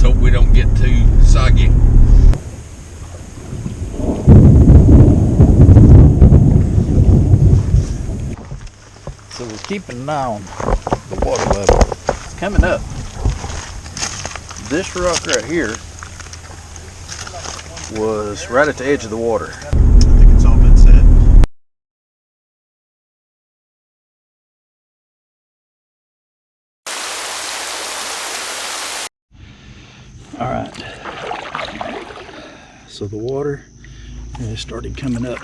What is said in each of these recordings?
hope we don't get too soggy. So we're keeping an eye on the water level. It's coming up. This rock right here was right at the edge of the water. I think it's all been said. All right. So the water has started coming up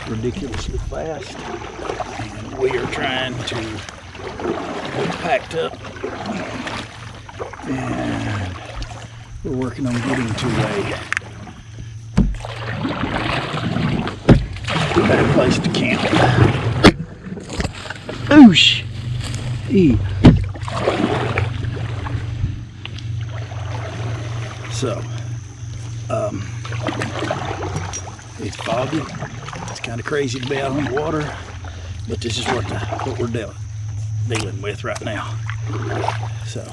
ridiculously fast, and we are trying to get packed up, and we're working on getting to a better place to camp. Oosh! So, it's foggy. It's kind of crazy to be out on the water, but this is what we're dealing with right now. So,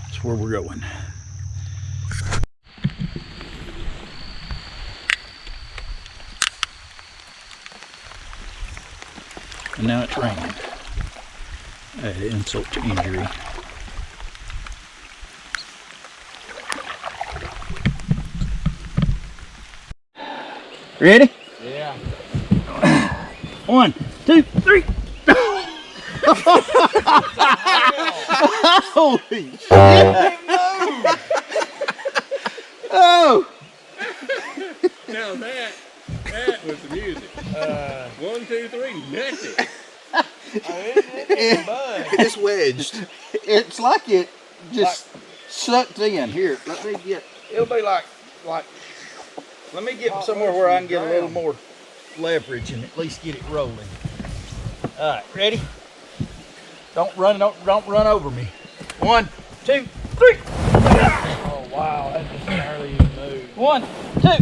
that's where we're going. And now it's raining. Insult to injury. Ready? Yeah. 1, 2, 3. Holy shit! Oh! Now that was the music. 1, 2, 3, nothing. It's wedged. It's like it just sucked in. Here, let me get. It'll be like. Let me get somewhere where I can get a little more leverage and at least get it rolling. All right, ready? Don't run over me. 1, 2, 3. Oh wow, that just barely even moved. 1, 2, 3.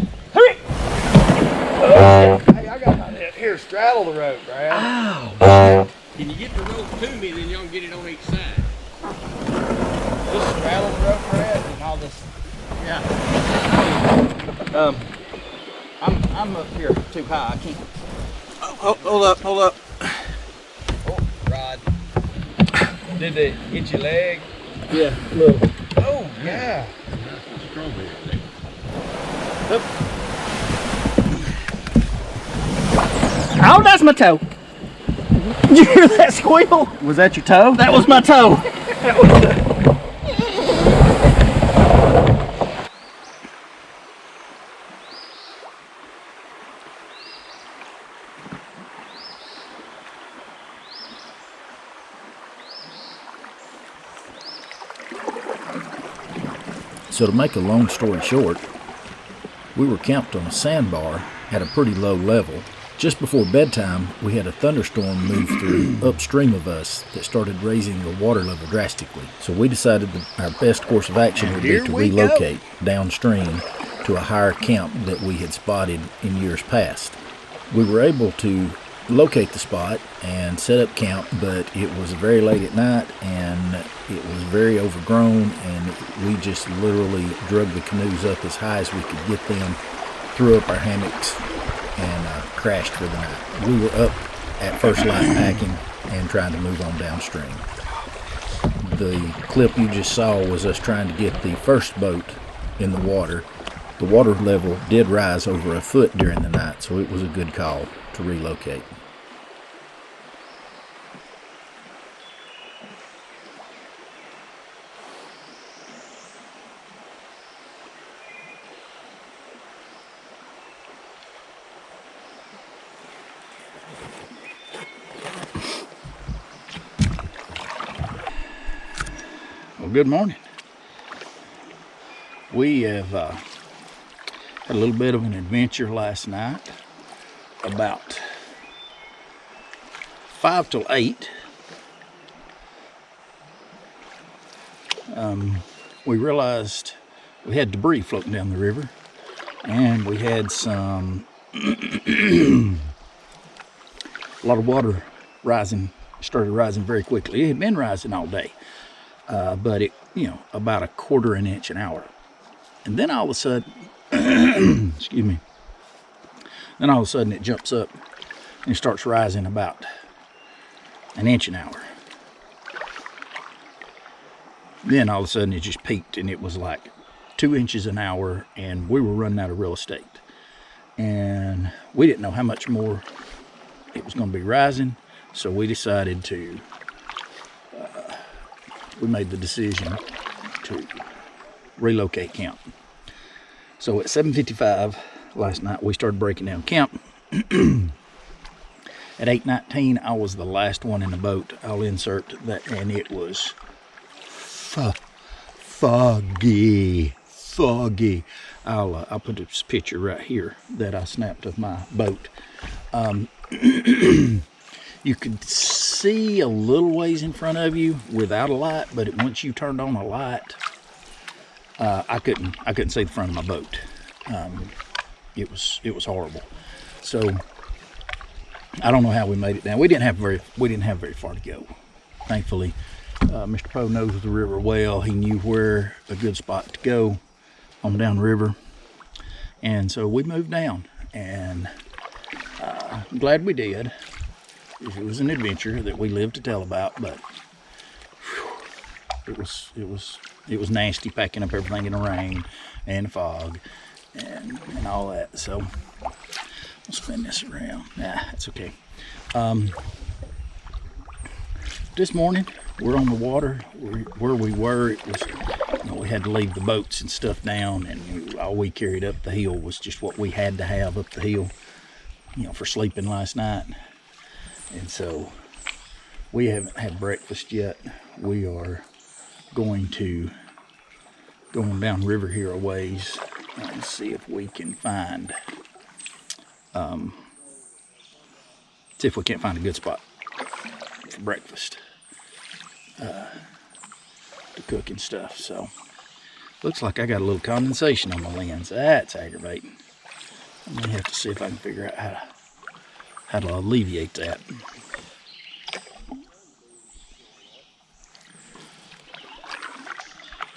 Hey, I got my net here. Straddle the rope, Brad. Ow! Can you get the rope to me, then y'all can get it on each side? Just straddle the rope, Brad, and I'll just. Yeah. I'm up here too high. I can't. Oh, hold up. Oh, Rod. Did they get your leg? Yeah, a little. Oh, yeah. Oh, that's my toe. Did you hear that squeal? Was that your toe? That was my toe. So to make a long story short, we were camped on a sandbar at a pretty low level. Just before bedtime, we had a thunderstorm move through upstream of us that started raising the water level drastically. So we decided that our best course of action would be to relocate downstream to a higher camp that we had spotted in years past. We were able to locate the spot and set up camp, but it was very late at night and it was very overgrown, and we just literally drug the canoes up as high as we could get them, threw up our hammocks, and crashed for the night. We were up at first light packing and trying to move on downstream. The clip you just saw was us trying to get the first boat in the water. The water level did rise over a foot during the night, so it was a good call to relocate. Well, good morning. We have had a little bit of an adventure last night. About 5 till 8. We realized we had debris floating down the river, and we had some a lot of water started rising very quickly. It had been rising all day, but it, about 1/4 inch an hour. And then all of a sudden, excuse me, then all of a sudden it jumps up and it starts rising about 1 inch an hour. Then all of a sudden it just peaked and it was like 2 inches an hour, and we were running out of real estate. And we didn't know how much more it was going to be rising, so we decided to, we made the decision to relocate camp. So at 7:55 last night, we started breaking down camp. At 8:19, I was the last one in the boat. I'll insert that, and it was foggy. I'll put this picture right here that I snapped of my boat. You could see a little ways in front of you without a light, but once you turned on a light, I couldn't see the front of my boat. It was horrible. So I don't know how we made it down. We didn't have very far to go. Thankfully, Mr. Poe knows the river well. He knew where a good spot to go on down river, and so we moved down, and I'm glad we did. It was an adventure that we lived to tell about, but whew, it was nasty packing up everything in the rain and the fog and all that. So I'll spin this around. Nah, it's okay. This morning we're on the water. Where we were, it was, we had to leave the boats and stuff down, and all we carried up the hill was just what we had to have up the hill, for sleeping last night. And so we haven't had breakfast yet. We are going down river here a ways and see if we can find a good spot for breakfast to cook and stuff. So looks like I got a little condensation on my lens. That's aggravating. I'm gonna have to see if I can figure out how to alleviate that.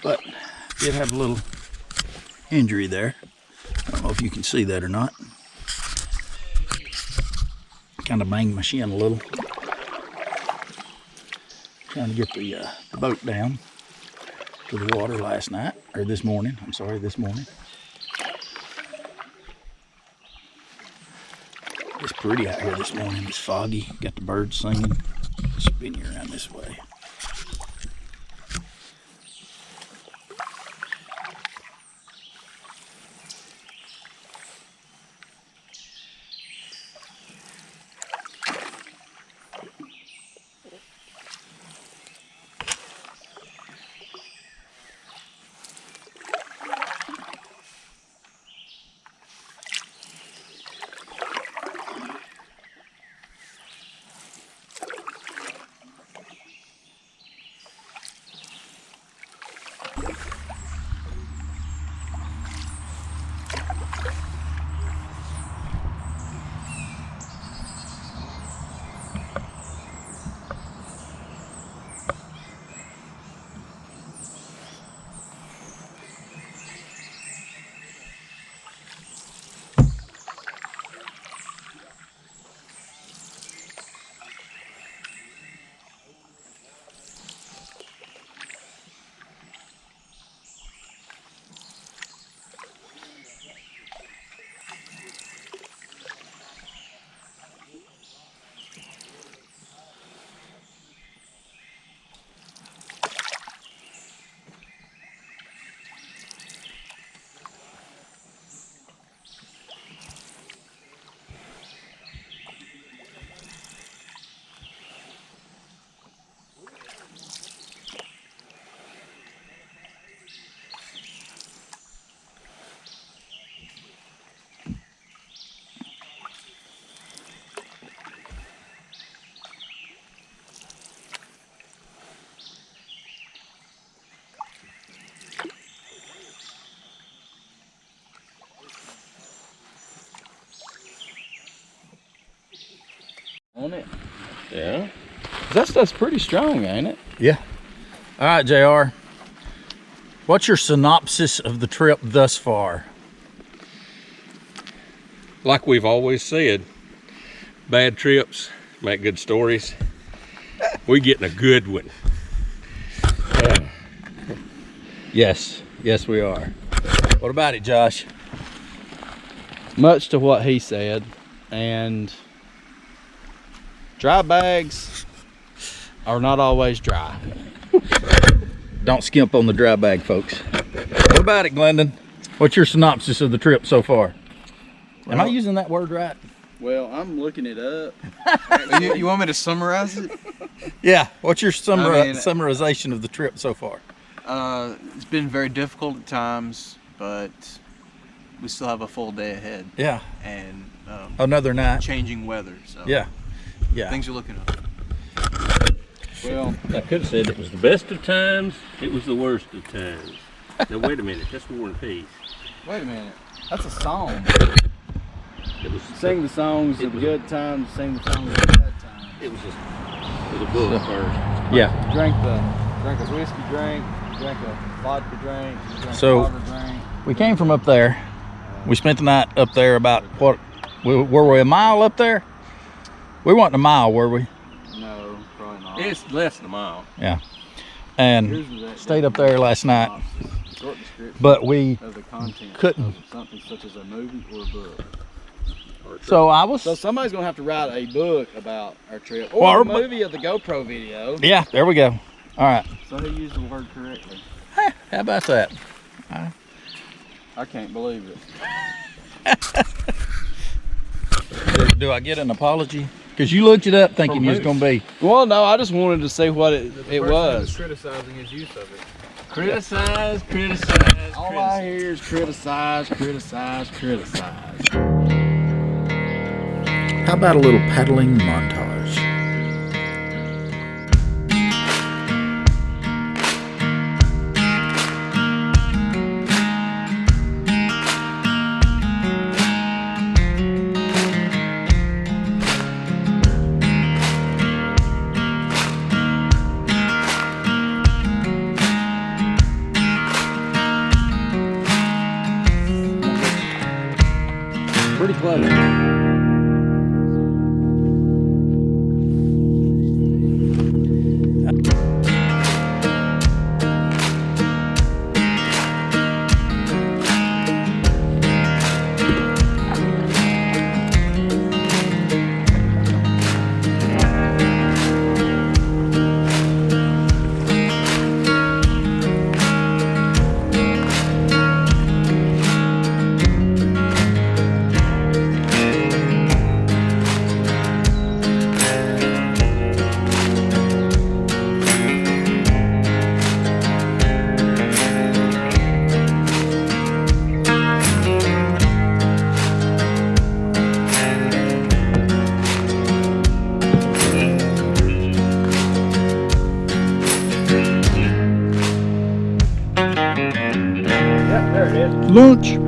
But did have a little injury there. I don't know if you can see that or not. Kind of banged my shin a little. Trying to get the boat down to the water this morning. This morning. It's pretty out here this morning. It's foggy. Got the birds singing. Spin you around this way. On it. Yeah. That stuff's pretty strong, ain't it? Yeah. All right, JR. What's your synopsis of the trip thus far? Like we've always said, bad trips make good stories. We getting a good one. Yes, we are. What about it, Josh? Much to what he said, and dry bags are not always dry. Don't skimp on the dry bag, folks. What about it, Glendon? What's your synopsis of the trip so far? Am I using that word right? Well, I'm looking it up. You want me to summarize it? Yeah. What's your mean- summarization of the trip so far? It's been very difficult at times, but we still have a full day ahead. Yeah. And Another night. changing weather, so Yeah. things are looking up. Well, I could have said it was the best of times, it was the worst of times. Now wait a minute, that's War and Peace. wait a minute. That's a song. It was Sing the songs of good times, sing the songs of bad times. It was a book first. Yeah. Drank a whiskey drink, drank a vodka drink, drank So- a water drink. We came from up there. We spent the night up there about what? Were we a mile up there? We weren't a mile, were we? No, probably not. It's less than a mile. Yeah. And Here's the- stayed up there last night. Short description But we of the content couldn't. of something such as a movie or a book. So I was. So somebody's gonna have to write a book about our trip, or Well, a movie of the GoPro video. Yeah, there we go. All right. So who used the word correctly? How about that? I can't believe it. Do I get an apology? Because you looked it up thinking you was going to be. Well, no, I just wanted to see what it was. Criticizing his use of it. Criticize. All I hear is criticize. How about a little paddling montage? Pretty clever. Lunch.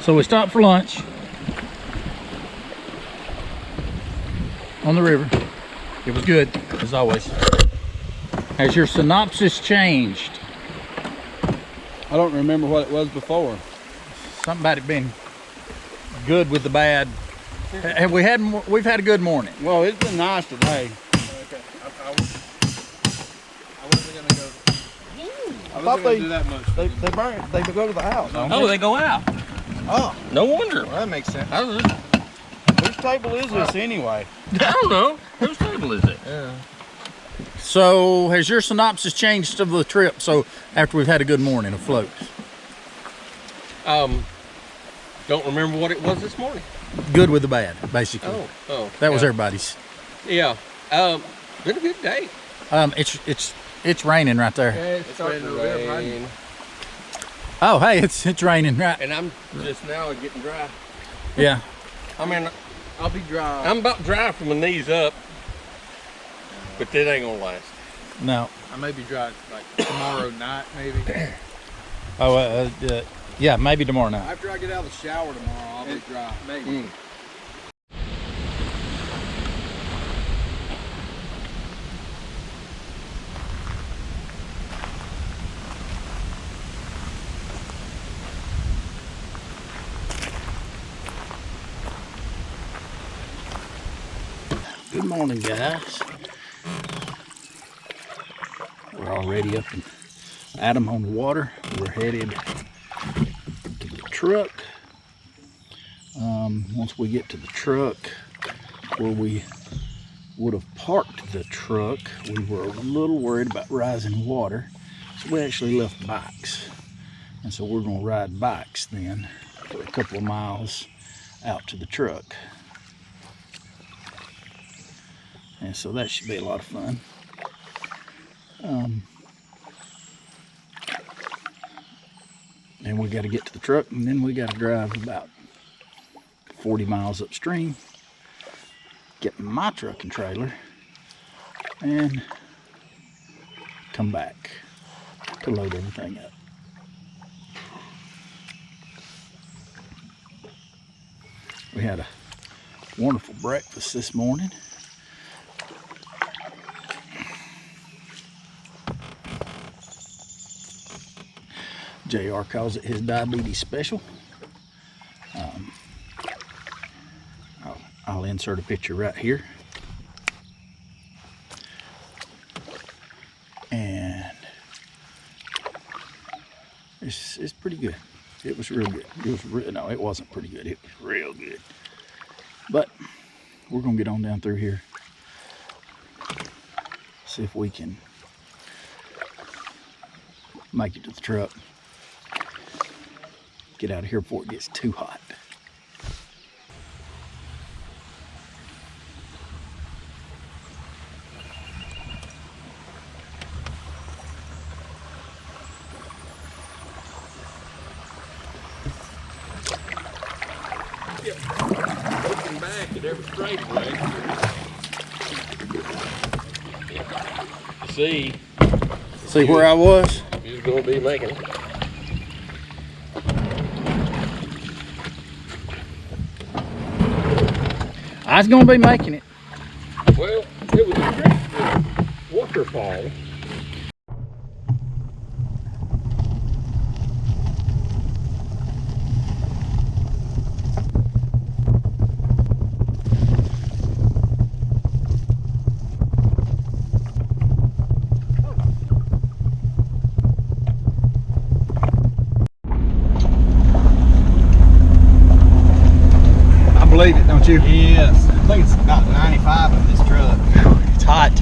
So we stopped for lunch on the river. It was good, as always. Has your synopsis changed? I don't remember what it was before. Something about it being good with the bad. Have we had? We've had a good morning. Well, it's been nice today. Okay. I wasn't gonna go. I thought they do that much. they go to the house. Oh, they go out. Oh, No wonder. well, that makes sense. I don't Whose table is this anyway? know. Whose table is it? So, has your synopsis changed of the trip? So, after we've had a good morning afloat, Don't remember what it was this morning. good with the bad, basically. Oh. That was yeah. everybody's. Yeah. Been a good day. It's raining right there. Yeah, it's starting to rain. Oh, hey, it's raining right. And I'm just now getting dry. Yeah. I mean, I'll be dry. I'm about dry from my knees up, but that ain't gonna last. No. I may be dry like tomorrow night, maybe. Oh, yeah, maybe tomorrow night. After I get out of the shower tomorrow, I'll be dry. Maybe. Good morning, guys. We're already up in Adam on the water. We're headed to the truck. Once we get to the truck where we would have parked the truck, we were a little worried about rising water, so we actually left bikes. And so we're going to ride bikes then for a couple of miles out to the truck. And so that should be a lot of fun. And we got to get to the truck, and then we got to drive about 40 miles upstream, get my truck and trailer, and come back to load everything up. We had a wonderful breakfast this morning. JR calls it his diabetes special. I'll insert a picture right here. And it's pretty good. It was real good. No, it wasn't pretty good. It was real good. But we're gonna get on down through here. See if we can make it to the truck. Get out of here before it gets too hot. Looking back at every straightaway. See where I was? He's gonna be making it. I was gonna be making it. Well, it was a great waterfall. I believe it, don't you? Yes. I think it's about 95 in this truck. It's hot.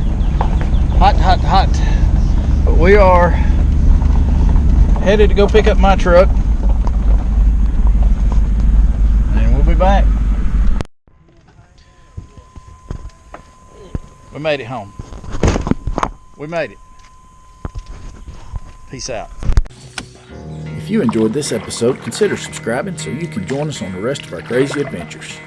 Hot. But we are headed to go pick up my truck. And we'll be back. We made it home. We made it. Peace out. If you enjoyed this episode, consider subscribing so you can join us on the rest of our crazy adventures.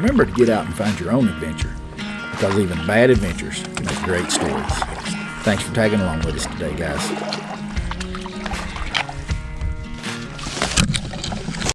remember to get out and find your own adventure, because even bad adventures make great stories. Thanks for tagging along with us today, guys.